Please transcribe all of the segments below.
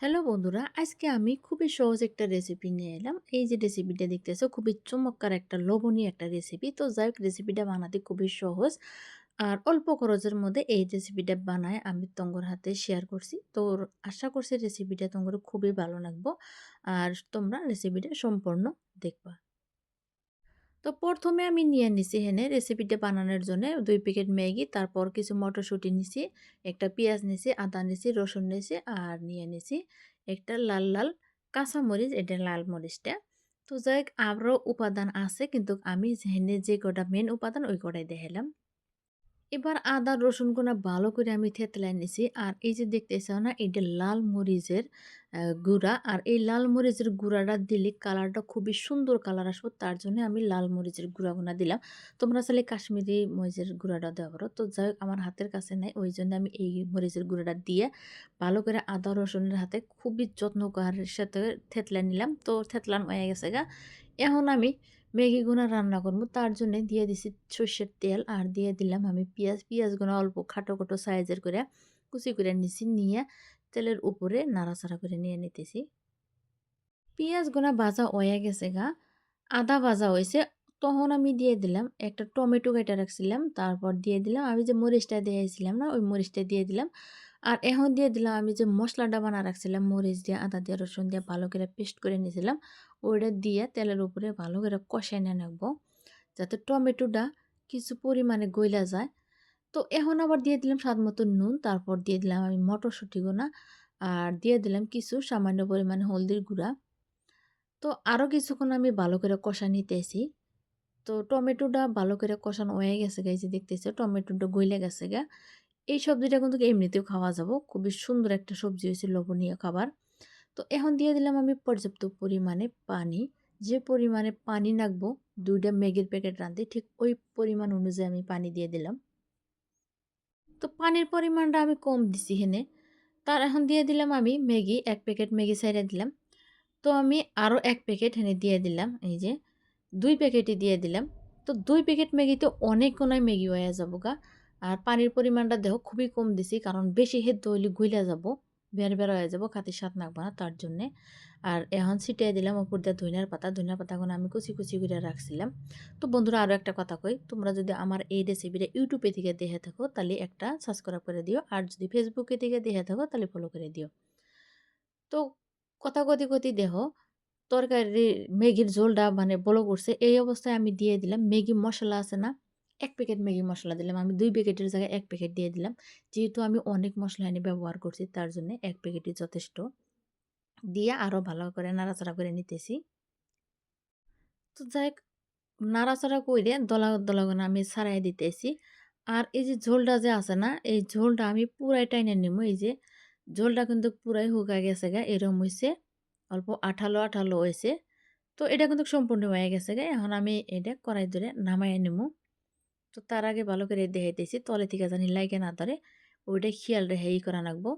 Hello বন্ধুরা, আজকে আমি খুবই সহজ একটা রেসিপি নিয়ে এলাম। এই যে রেসিপিটা দেখতেছো খুবই চমৎকার একটা লোভনীয় একটা রেসিপি। তো যাই হোক, রেসিপিটা বানাতে খুবই সহজ আর অল্প খরচের মধ্যে এই রেসিপিটা বানায় আমি তোমার হাতে শেয়ার করছি। তো আশা করছি রেসিপিটা তোমার খুবই ভালো লাগবে আর তোমরা রেসিপিটা সম্পূর্ণ দেখবা। তো প্রথমে আমি নিয়ে নিছি এখানে রেসিপিটা বানানোর জন্য ২ প্যাকেট ম্যাগি, তারপর কিছু মটরশুঁটি নিছি, একটা পেঁয়াজ নিছি, আদা নিছি, রসুন নিছি আর নিয়ে নিছি একটা লাল লাল কাঁচামরিচ, এটা লাল মরিচটা। তো যাই হোক, আরও উপাদান আছে কিন্তু আমি এখানে যে কটা মেন উপাদান ওই কটাই দেখাইলাম। এবার আদা রসুনগুনা ভালো করে আমি থেতলায় নিছি। আর এই যে দেখতেছো না, এটা লাল মরিচের গুঁড়া। আর এই লাল মরিচের গুঁড়াটা দিলে কালারটা খুবই সুন্দর কালার আসবে, তার জন্য আমি লাল মরিচের গুঁড়াগুনা দিলাম। তোমরা চাইলে কাশ্মীরি মরিচের গুঁড়াটা দেওয়া পারো। তো যাই হোক, আমার হাতের কাছে নাই, ওই জন্য আমি এই মরিচের গুঁড়াটা দিয়ে ভালো করে আদা রসুনের হাতে খুবই যত্নকারের সাথে থেতলায় নিলাম। তো থেতলানো হয়ে গেছে গা। এখন আমি ম্যাগিগুনা রান্না করবো, তার জন্য দিয়ে দিছি সর্ষের তেল আর দিয়ে দিলাম আমি পেঁয়াজগুনা অল্প খাটো খাটো সাইজের করে কুচি করে নিছি, নিয়ে তেলের উপরে নাড়াচাড়া করে নিয়ে নিতেছি। পেঁয়াজগুনা ভাজা হয়ে গেছে গা, আদা ভাজা হয়েছে। তখন আমি দিয়ে দিলাম একটা টমেটো কেটে রাখছিলাম, তারপর দিয়ে দিলাম আমি যে মরিচটা দিয়েছিলাম না, ওই মরিচটা দিয়ে দিলাম। আর এখন দিয়ে দিলাম আমি যে মশলাটা বানা রাখছিলাম, মরিচ দিয়ে আদা দিয়ে রসুন দিয়ে ভালো করে পেস্ট করে নিয়েছিলাম, ওইটা দিয়ে তেলের উপরে ভালো করে কষায় নিয়ে নেবো যাতে টমেটোটা কিছু পরিমাণে গইলা যায়। তো এখন আবার দিয়ে দিলাম স্বাদ মতো নুন, তারপর দিয়ে দিলাম আমি মটরশুঁটিগুনা আর দিয়ে দিলাম কিছু সামান্য পরিমাণে হলদির গুঁড়া। তো আরও কিছুক্ষণ আমি ভালো করে কষা নিতেছি। তো টমেটোটা ভালো করে কষানো হয়ে গেছে গা, এই যে দেখতেছো টমেটোটা গইলে গেছে গা। এই সবজিটা কিন্তু এমনিতেও খাওয়া যাব, খুবই সুন্দর একটা সবজি হয়েছে, লোভনীয় খাবার। তো এখন দিয়ে দিলাম আমি পর্যাপ্ত পরিমাণে পানি। যে পরিমাণে পানি লাগবো ২টা ম্যাগির প্যাকেট রাঁধতে, ঠিক ওই পরিমাণ অনুযায়ী আমি পানি দিয়ে দিলাম। তো পানির পরিমাণটা আমি কম দিছি এখানে। তার এখন দিয়ে দিলাম আমি ম্যাগি, ১ প্যাকেট ম্যাগি ছাইড়া দিলাম। তো আমি আরও ১ প্যাকেট এখানে দিয়ে দিলাম, এই যে ২ প্যাকেটই দিয়ে দিলাম। তো ২ প্যাকেট ম্যাগিতে অনেকগুলাই ম্যাগি হয়ে যাবো গা। আর পানির পরিমাণটা দেখো খুবই কম দিছি, কারণ বেশি সেদ্ধ হইলে গুইলা যাবো, বের হয়ে যাবো, খাতে স্বাদ লাগবে না তার জন্যে। আর এখন ছিটিয়ে দিলাম উপর দিয়ে ধনিয়ার পাতা। ধনিয়ার পাতাগুলো আমি কুচি কুচি করে রাখছিলাম। তো বন্ধুরা, আরও একটা কথা কই, তোমরা যদি আমার এই রেসিপিটা ইউটিউবে থেকে দেখে থাকো তাহলে একটা সাবস্ক্রাইব করে দিও, আর যদি ফেসবুকে থেকে দেখে থাকো তাহলে ফলো করে দিও। তো কথা কতি কতি দেখো তরকারি ম্যাগির ঝোলটা মানে বলক উঠছে, এই অবস্থায় আমি দিয়ে দিলাম ম্যাগি মসলা আছে না, ১ প্যাকেট ম্যাগি মসলা দিলাম। আমি ২ প্যাকেটের জায়গায় ১ প্যাকেট দিয়ে দিলাম। যেহেতু আমি অনেক মসলা এনে ব্যবহার করছি, তার জন্য ১ প্যাকেটই যথেষ্ট। দিয়ে আরও ভালো করে নাড়াচাড়া করে নিতেছি। তো যাই হোক, নাড়াচাড়া কইরে দলা আমি ছাড়াই দিতেছি। আর এই যে ঝোলটা যে আছে না, এই ঝোলটা আমি পুরাই টাইনে নিমু। এই যে ঝোলটা কিন্তু পুরাই শুকায় গেছে গা, এরকম হইছে। অল্প আঠালো, আঠালো হইছে। তো এটা কিন্তু সম্পূর্ণ হয়ে গেছে গে। এখন আমি এটা কড়াই ধরে নামাইয়া নিমু। তো তার আগে ভালো করে দেখাইতেছি তলে থেকে জানি লাইগা না ধরে, ওইটা খেয়াল রেখে করা লাগবো।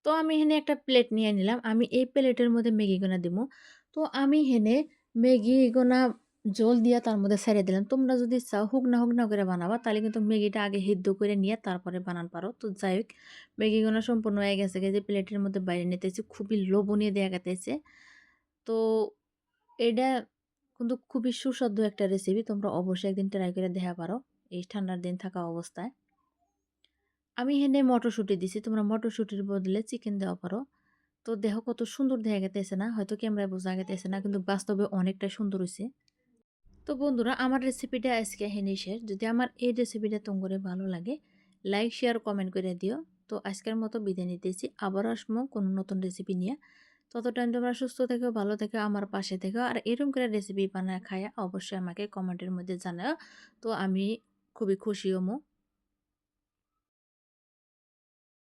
তো আমি এখানে একটা প্লেট নিয়ে নিলাম। আমি এই প্লেটের মধ্যে ম্যাগিগুনা দিমু। তো আমি এখানে ম্যাগিগুনা জল দিয়া তার মধ্যে ছেড়ে দিলাম। তোমরা যদি চাও হুগনা করে বানাবা, তাহলে কিন্তু ম্যাগিটা আগে সিদ্ধ করে নিয়ে তারপরে বানান পারো। তো যাই হোক, ম্যাগিগুনা সম্পূর্ণ হয়ে গেছে গে, যে প্লেটের মধ্যে বাইরে নিতেছি, খুবই লোভনীয় দেখা গেতেছে। তো এটা কিন্তু খুবই সুস্বাদু একটা রেসিপি। তোমরা অবশ্যই একদিন ট্রাই করে দেখা পারো এই ঠান্ডার দিন থাকা অবস্থায়। আমি এখানে মটরশুঁটি দিছি, তোমরা মটরশুঁটির বদলে চিকেন দেওয়া পারো। তো দেখো কত সুন্দর দেখা গেতেছে না, হয়তো ক্যামেরায় বোঝা গেতেছে না, কিন্তু বাস্তবে অনেকটাই সুন্দর হয়েছে। তো বন্ধুরা, আমার রেসিপিটা আজকে এখানেই শেষ। যদি আমার এই রেসিপিটা তোমাদের ভালো লাগে, লাইক শেয়ার কমেন্ট করে দিও। তো আজকের মতো বিদায় নিতেছি, আবার আসবো কোনো নতুন রেসিপি নিয়ে। তত টাইম তোমরা সুস্থ থেকো, ভালো থেকো, আমার পাশে থেকো। আর এরকম করে রেসিপি বানায় খায়া অবশ্যই আমাকে কমেন্টের মধ্যে জানাও। তো আমি খুবই খুশি হমু।